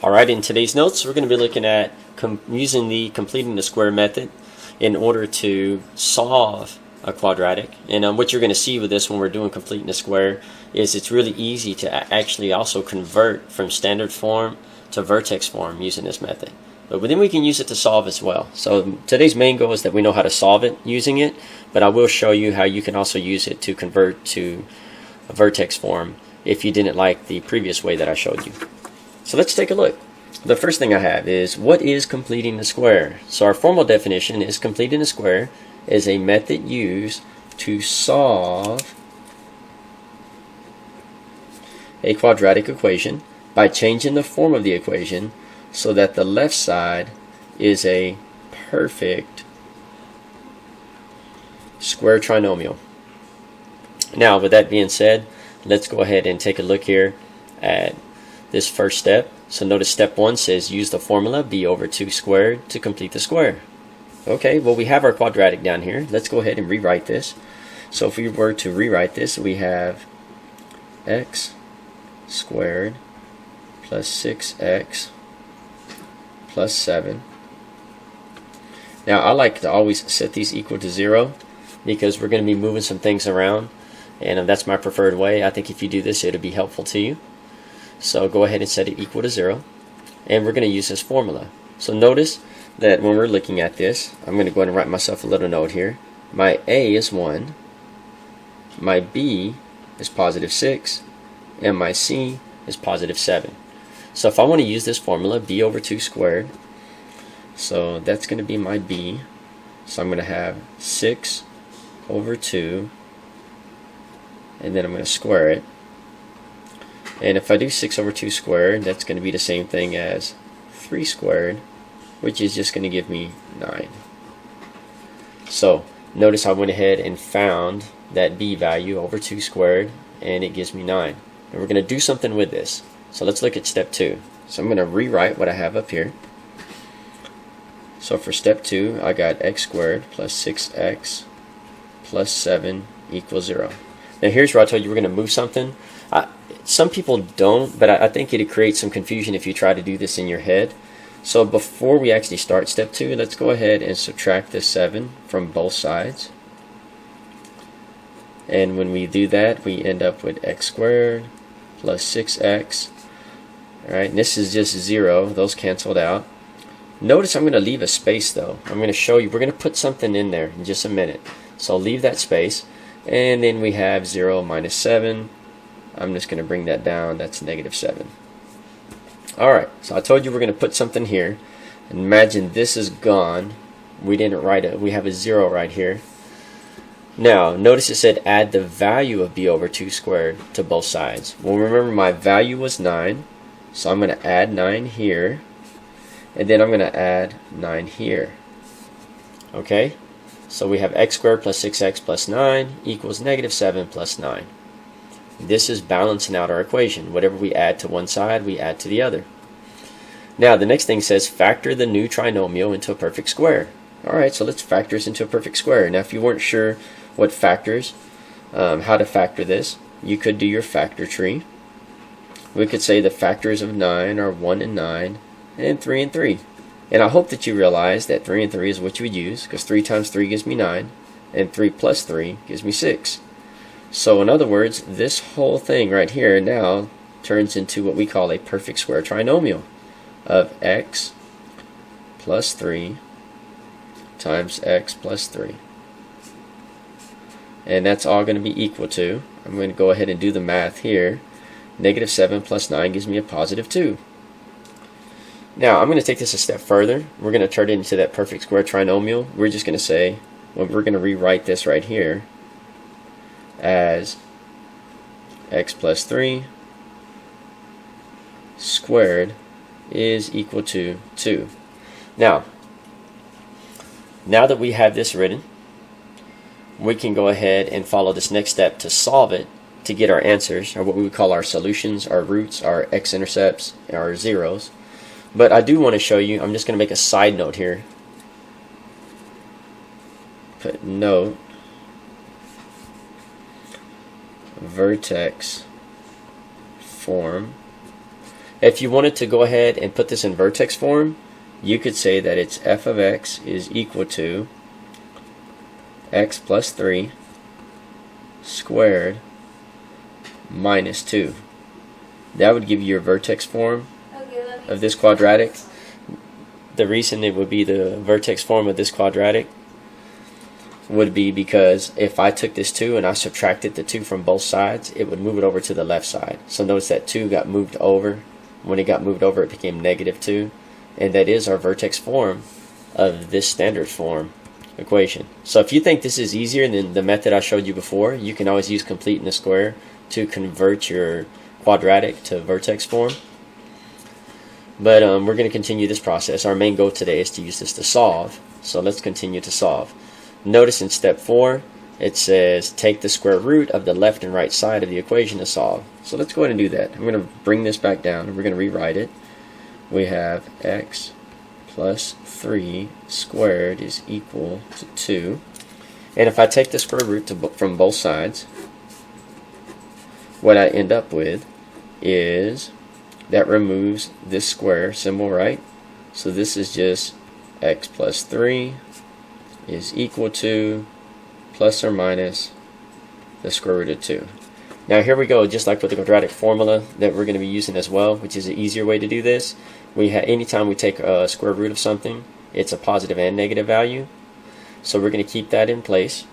Alright, in today's notes we're going to be looking at using the completing the square method in order to solve a quadratic. And what you're going to see with this when we're doing completing the square is it's really easy to actually also convert from standard form to vertex form using this method. But then we can use it to solve as well. So today's main goal is that we know how to solve it using it, but I will show you how you can also use it to convert to a vertex form if you didn't like the previous way that I showed you. So let's take a look. The first thing I have is, what is completing the square? So our formal definition is completing the square is a method used to solve a quadratic equation by changing the form of the equation so that the left side is a perfect square trinomial. Now, with that being said, let's go ahead and take a look here at this first step. So notice step 1 says use the formula b over 2 squared to complete the square. Okay, well, we have our quadratic down here. Let's go ahead and rewrite this. So if we were to rewrite this, we have x squared plus 6x plus 7. Now I like to always set these equal to 0 because we're going to be moving some things around, and that's my preferred way. I think if you do this, it'll be helpful to you. So go ahead and set it equal to 0, and we're going to use this formula. So notice that when we're looking at this, I'm going to go ahead and write myself a little note here. My a is 1, my b is positive 6, and my c is positive 7. So if I want to use this formula, b over 2 squared, so that's going to be my b. So I'm going to have 6 over 2, and then I'm going to square it. And if I do 6 over 2 squared, that's going to be the same thing as 3 squared, which is just going to give me 9. So notice I went ahead and found that b value over 2 squared, and it gives me 9. And we're going to do something with this. So let's look at step 2. So I'm going to rewrite what I have up here. So for step 2, I got x squared plus 6x plus 7 equals 0. Now here's where I told you we're going to move something. Some people don't, but I think it'd create some confusion if you try to do this in your head. So before we actually start step 2, let's go ahead and subtract this 7 from both sides. And when we do that, we end up with x squared plus 6x. Alright, and this is just 0. Those canceled out. Notice I'm going to leave a space though. I'm going to show you. We're going to put something in there in just a minute. So leave that space. And then we have 0 minus 7. I'm just going to bring that down. That's negative 7. Alright, so I told you we're going to put something here. Imagine this is gone. We didn't write it. We have a 0 right here. Now, notice it said add the value of b over 2 squared to both sides. Well, remember my value was 9. So I'm going to add 9 here. And then I'm going to add 9 here. Okay? So we have x squared plus 6x plus 9 equals negative 7 plus 9. This is balancing out our equation. Whatever we add to one side, we add to the other. Now, the next thing says factor the new trinomial into a perfect square. Alright, so let's factor this into a perfect square. Now, if you weren't sure what factors, how to factor this, you could do your factor tree. We could say the factors of 9 are 1 and 9, and 3 and 3. And I hope that you realize that 3 and 3 is what you would use, because 3 times 3 gives me 9, and 3 plus 3 gives me 6. So in other words, this whole thing right here now turns into what we call a perfect square trinomial of x plus 3 times x plus 3. And that's all going to be equal to, I'm going to go ahead and do the math here, negative 7 plus 9 gives me a positive 2. Now I'm going to take this a step further. We're going to turn it into that perfect square trinomial. We're just going to say, well, we're going to rewrite this right here as x plus 3 squared is equal to 2. Now that we have this written, we can go ahead and follow this next step to solve it to get our answers, or what we would call our solutions, our roots, our x-intercepts, our zeros. But I do want to show you, I'm just going to make a side note here. Put note vertex form. If you wanted to go ahead and put this in vertex form, you could say that it's f of x is equal to x plus 3 squared minus 2. That would give you your vertex form of this quadratic. The reason it would be the vertex form of this quadratic would be because if I took this 2 and I subtracted the 2 from both sides, it would move it over to the left side. So notice that 2 got moved over. When it got moved over, it became negative 2. And that is our vertex form of this standard form equation. So if you think this is easier than the method I showed you before, you can always use complete in the square to convert your quadratic to vertex form. But we're going to continue this process. Our main goal today is to use this to solve. So let's continue to solve. Notice in step 4, it says take the square root of the left and right side of the equation to solve. So let's go ahead and do that. I'm going to bring this back down and we're going to rewrite it. We have x plus 3 squared is equal to 2. And if I take the square root from both sides, what I end up with is that removes this square symbol, right? So this is just x plus 3 is equal to plus or minus the square root of 2. Now here we go, just like with the quadratic formula that we're going to be using as well, which is an easier way to do this. Anytime we take a square root of something, it's a positive and negative value. So we're going to keep that in place.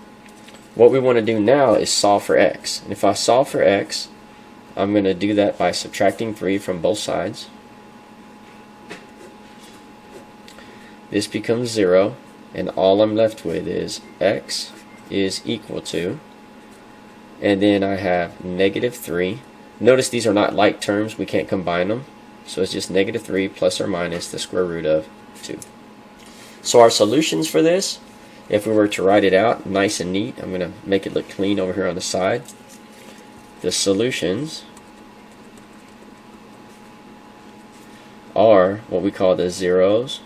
What we want to do now is solve for x. And if I solve for x, I'm going to do that by subtracting 3 from both sides. This becomes 0, and all I'm left with is x is equal to, and then I have negative 3. Notice these are not like terms, we can't combine them. So it's just negative 3 plus or minus the square root of 2. So our solutions for this, if we were to write it out nice and neat, I'm going to make it look clean over here on the side. The solutions are what we call the zeros,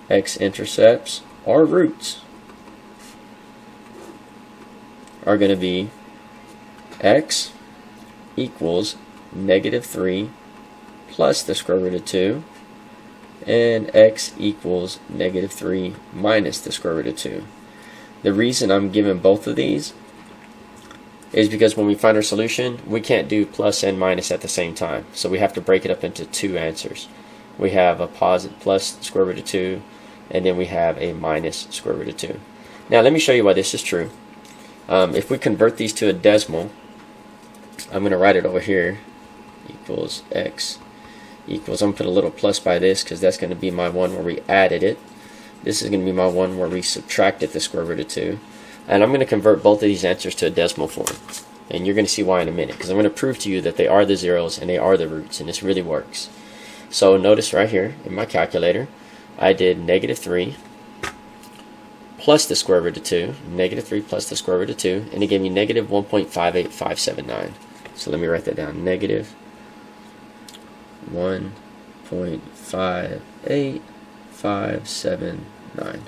x-intercepts, or roots, are going to be x equals negative 3 plus the square root of 2, and x equals negative 3 minus the square root of 2. The reason I'm giving both of these is because when we find our solution, we can't do plus and minus at the same time. So we have to break it up into two answers. We have a positive plus square root of 2, and then we have a minus square root of 2. Now let me show you why this is true. If we convert these to a decimal, I'm going to write it over here, equals x equals, I'm going to put a little plus by this because that's going to be my one where we added it. This is going to be my one where we subtracted the square root of 2. And I'm going to convert both of these answers to a decimal form. And you're going to see why in a minute, because I'm going to prove to you that they are the zeros and they are the roots, and this really works. So notice right here in my calculator, I did negative 3 plus the square root of 2, negative 3 plus the square root of 2, and it gave me negative 1.58579. So let me write that down, negative 1.58579.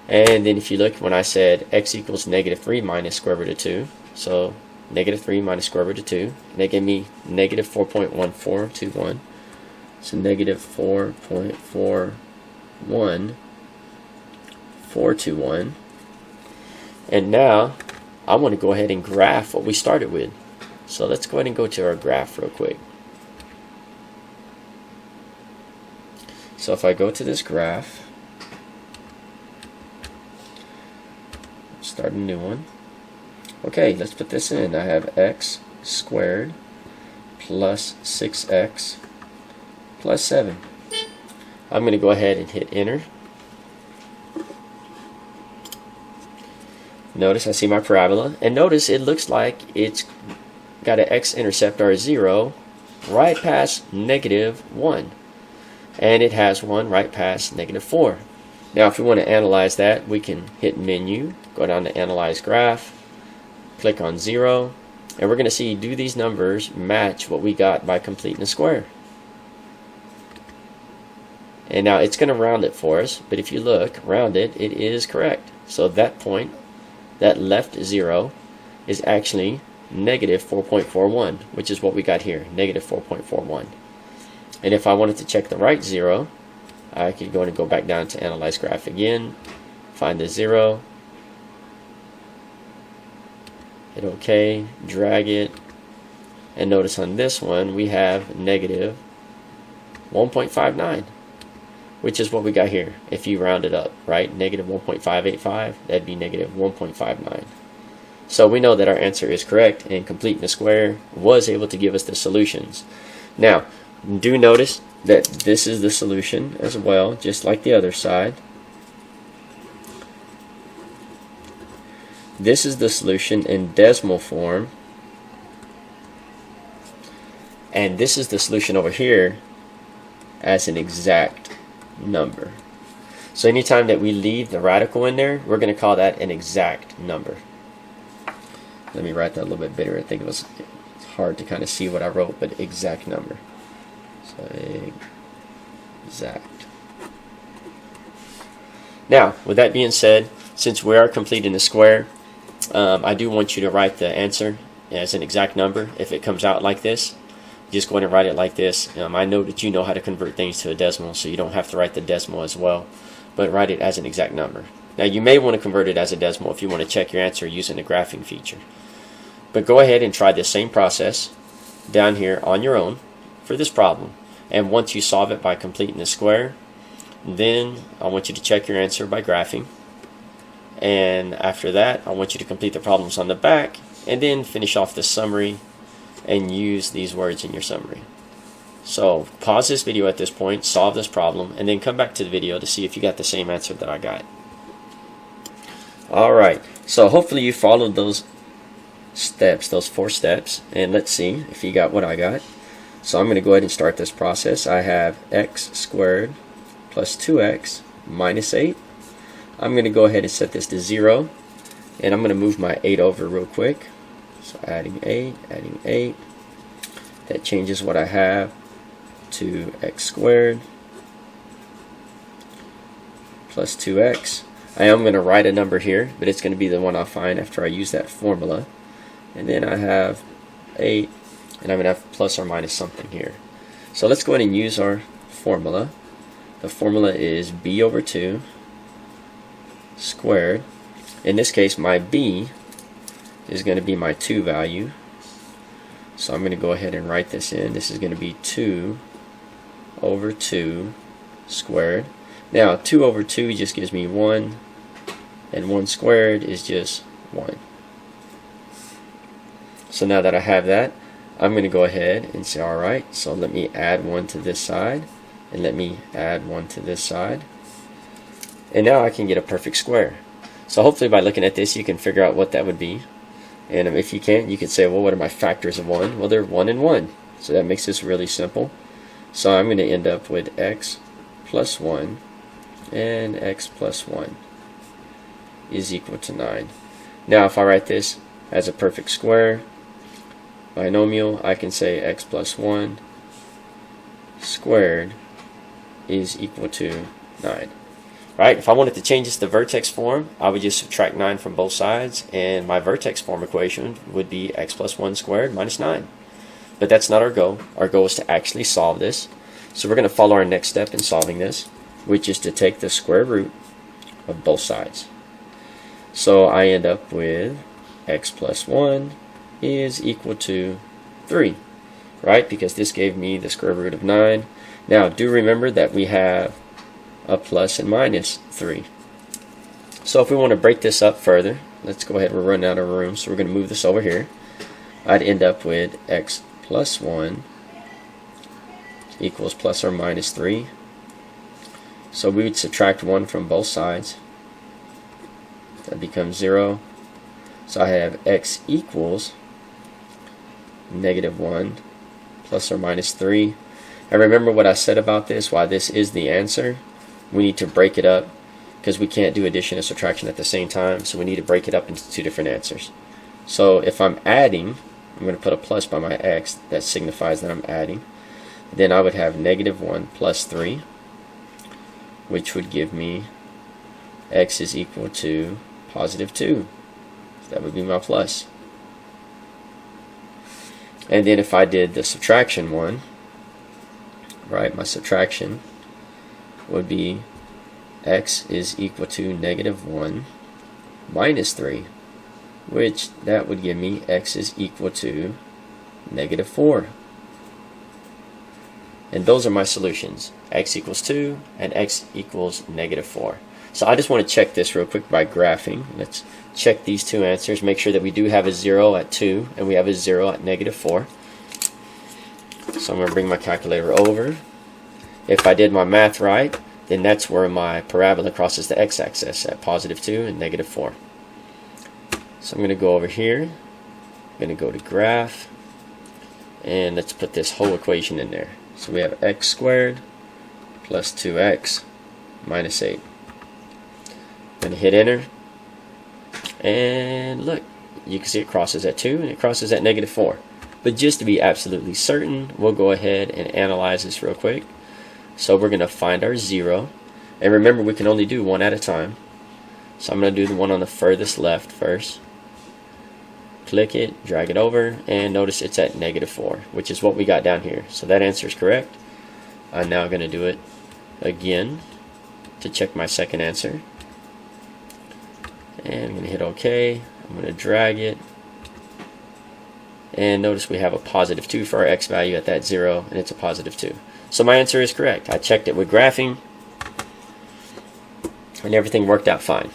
And then if you look, when I said x equals negative 3 minus square root of 2, so negative 3 minus square root of 2, and that gave me negative 4.1421. So negative 4.41421. And now I want to go ahead and graph what we started with. So let's go ahead and go to our graph real quick. So if I go to this graph, start a new one. Okay, let's put this in. I have x squared plus 6x plus 7. I'm going to go ahead and hit enter. Notice I see my parabola, and notice it looks like it's got an x-intercept or a 0 right past negative 1, and it has one right past negative 4. Now if we want to analyze that, we can hit menu, go down to analyze graph, click on 0, and we're going to see, do these numbers match what we got by completing a square? And now it's going to round it for us, but if you look, round it, it is correct. So that point, that left 0, is actually negative 4.41, which is what we got here, negative 4.41. And if I wanted to check the right 0, I could go back down to Analyze Graph again, find the 0, hit OK, drag it, and notice on this one we have negative 1.59, which is what we got here. If you round it up, right, negative 1.585, that'd be negative 1.59. So we know that our answer is correct, and completing the square was able to give us the solutions. Now, do notice that this is the solution as well, just like the other side. This is the solution in decimal form, and this is the solution over here as an exact number. So anytime that we leave the radical in there, we're going to call that an exact number. Let me write that a little bit better. I think it was hard to kind of see what I wrote, but exact number. So exact. Now, with that being said, since we are completing the square, I do want you to write the answer as an exact number. If it comes out like this, just go ahead and write it like this. I know that you know how to convert things to a decimal, so you don't have to write the decimal as well, but write it as an exact number. Now, you may want to convert it as a decimal if you want to check your answer using the graphing feature. But go ahead and try this same process down here on your own for this problem. And once you solve it by completing the square, then I want you to check your answer by graphing. And after that, I want you to complete the problems on the back and then finish off the summary and use these words in your summary. So pause this video at this point, solve this problem, and then come back to the video to see if you got the same answer that I got. Alright, so hopefully you followed those steps, those 4 steps, and let's see if you got what I got. So I'm going to go ahead and start this process. I have x squared plus 2x minus 8. I'm going to go ahead and set this to 0, and I'm going to move my 8 over real quick. So adding 8, that changes what I have to x squared plus 2x. I am going to write a number here, but it's going to be the one I'll find after I use that formula. And then I have 8, and I'm going to have plus or minus something here. So let's go ahead and use our formula. The formula is b over 2 squared. In this case, my b is going to be my 2 value. So I'm going to go ahead and write this in. This is going to be 2 over 2 squared. Now, 2 over 2 just gives me 1, and 1 squared is just 1. So now that I have that, I'm going to go ahead and say, alright, so let me add 1 to this side, and let me add 1 to this side. And now I can get a perfect square. So hopefully by looking at this, you can figure out what that would be. And if you can't, you could say, well, what are my factors of 1? Well, they're 1 and 1. So that makes this really simple. So I'm going to end up with x plus 1 and x plus 1 is equal to 9. Now if I write this as a perfect square binomial, I can say x plus 1 squared is equal to 9. Right? If I wanted to change this to vertex form, I would just subtract 9 from both sides, and my vertex form equation would be x plus 1 squared minus 9. But that's not our goal. Our goal is to actually solve this. So we're going to follow our next step in solving this, which is to take the square root of both sides. So I end up with x plus 1 is equal to 3, right? Because this gave me the square root of 9. Now, do remember that we have a plus and minus 3. So if we want to break this up further, let's go ahead, we're running out of room, so we're going to move this over here. I'd end up with x plus 1 equals plus or minus 3. So we would subtract 1 from both sides. That becomes 0. So I have x equals negative 1 plus or minus 3. And remember what I said about this, why this is the answer. We need to break it up because we can't do addition and subtraction at the same time, so we need to break it up into 2 different answers. So if I'm adding, I'm going to put a plus by my x, that signifies that I'm adding. Then I would have negative 1 plus 3, which would give me x is equal to positive 2. So that would be my plus. And then if I did the subtraction one, right, my subtraction would be x is equal to -1 minus 3, which that would give me x is equal to -4. And those are my solutions, x equals 2 and x equals -4. So I just want to check this real quick by graphing. Let's check these two answers, make sure that we do have a 0 at 2 and we have a 0 at -4. So I'm going to bring my calculator over. If I did my math right, then that's where my parabola crosses the x-axis at +2 and -4. So I'm going to go over here, I'm going to go to graph, and let's put this whole equation in there. So we have x squared plus 2x minus 8. I'm going to hit enter, and look, you can see it crosses at 2 and it crosses at -4. But just to be absolutely certain, we'll go ahead and analyze this real quick. So we're going to find our 0, and remember we can only do one at a time. So I'm going to do the one on the furthest left first. Click it, drag it over, and notice it's at -4, which is what we got down here. So that answer is correct. I'm now going to do it again to check my second answer. And I'm going to hit OK. I'm going to drag it. And notice we have a +2 for our x value at that 0, and it's a +2. So my answer is correct. I checked it with graphing, and everything worked out fine.